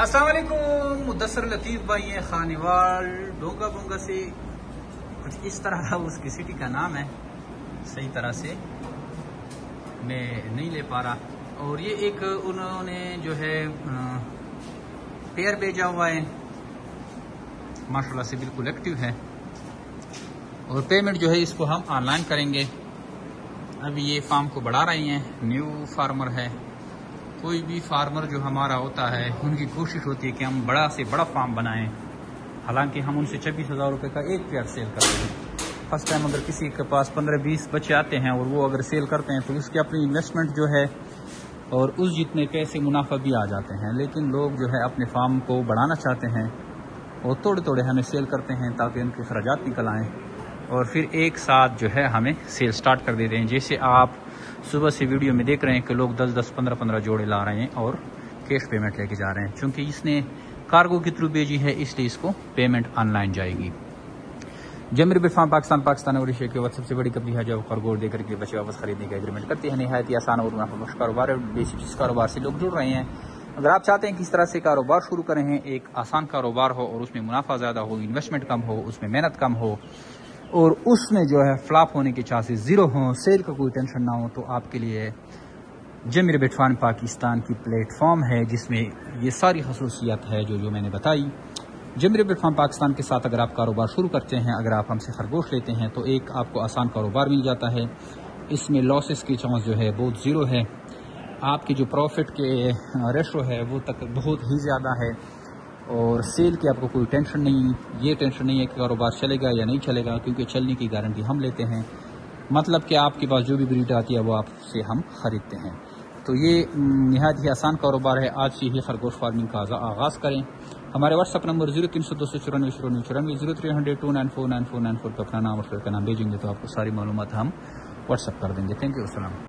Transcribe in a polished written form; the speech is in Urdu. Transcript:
السلام علیکم، مدثر لطیف بھائی ہیں خانیوال ڈونگا بونگا سے، کچھ اس طرح اس کی سٹی کا نام ہے، صحیح طرح سے میں نہیں لے پا رہا. اور یہ ایک انہوں نے جو ہے پیئر بھیجا ہوا ہے، ماشاءاللہ سے بالکل ایکٹیو ہے. اور پیمنٹ جو ہے اس کو ہم آن لائن کریں گے. ابھی یہ فارم کو بڑھا رہے ہیں، نیو فارمر ہے. کوئی بھی فارمر جو ہمارا ہوتا ہے ان کی کوشش ہوتی ہے کہ ہم بڑا سے بڑا فارم بنائیں، حالانکہ ہم ان سے 26,000 روپے کا ایک پیئر سیل کرتے ہیں. فرسٹ ٹائم اگر کسی کے پاس 15-20 بچے آتے ہیں اور وہ اگر سیل کرتے ہیں تو اس کی اپنی انویسٹمنٹ جو ہے اور اس جتنے پیسے منافع بھی آ جاتے ہیں. لیکن لوگ جو ہے اپنے فارم کو بڑھانا چاہتے ہیں اور توڑے ہمیں سیل کرتے ہیں تاکہ ان کے اخراجات نکل آئیں، اور پھر ایک ساتھ جو ہے ہمیں سیل سٹارٹ کر دیتے ہیں. جیسے آپ صبح سے ویڈیو میں دیکھ رہے ہیں کہ لوگ 10-10 15-15 جوڑے لا رہے ہیں اور کیش پیمنٹ لے کے جا رہے ہیں. چونکہ اس نے کارگو کے تھرو بھیجی ہے اس لیے اس کو پیمنٹ آن لائن جائے گی. جمیر بٹ فارم پاکستان اور ایشیا کی سب سے بڑی کمپنی ہے جو کارگو دے کر کے بچے واپس خریدنے کا ایگریمنٹ کرتی ہے. نہایت ہی آسان اور منافع کاروبار ہے. بیسک جس کاروبار سے لوگ جڑ رہے ہیں، اگر آپ چاہتے ہیں کہ اس طرح سے کاروبار شروع کریں ہیں، ایک آسان کاروبار ہو اور اس میں منافع زیادہ ہو، انویسٹمنٹ کم ہو، اس میں محنت کم ہو اور اس میں جو ہے فلاپ ہونے کے چانسز زیرو ہوں، سیل کا کوئی ٹینشن نہ ہو، تو آپ کے لیے جمیر بٹ فارم پاکستان کی پلیٹ فارم ہے جس میں یہ ساری خصوصیت ہے جو میں نے بتائی. جمیر بٹ فارم پاکستان کے ساتھ اگر آپ کاروبار شروع کرتے ہیں، اگر آپ ہم سے خرگوش لیتے ہیں تو ایک آپ کو آسان کاروبار مل جاتا ہے. اس میں لاسز کی چانس جو ہے بہت زیرو ہے. آپ کی جو پروفٹ کے ریشو ہے وہ تک بہت ہی زیادہ ہے، اور سیل کی آپ کو کوئی ٹینشن نہیں. یہ ٹینشن نہیں ہے کہ کاروبار چلے گا یا نہیں چلے گا، کیونکہ چلنے کی گارنٹی ہم لیتے ہیں. مطلب کہ آپ کے پاس جو بھی بریڈ آتی ہے وہ آپ سے ہم خریدتے ہیں. تو یہ نہایت ہی آسان کاروبار ہے. آج سے ہی خرگوش فارمنگ کا آغاز کریں. ہمارے واٹس اپ نمبر 0300249494 0300 2949494 پہ اپنا نام اور پھر کا نام بھیجیں گے تو آپ کو ساری معلومات ہم واٹس اپ کر دیں گے. Thank you. السلام.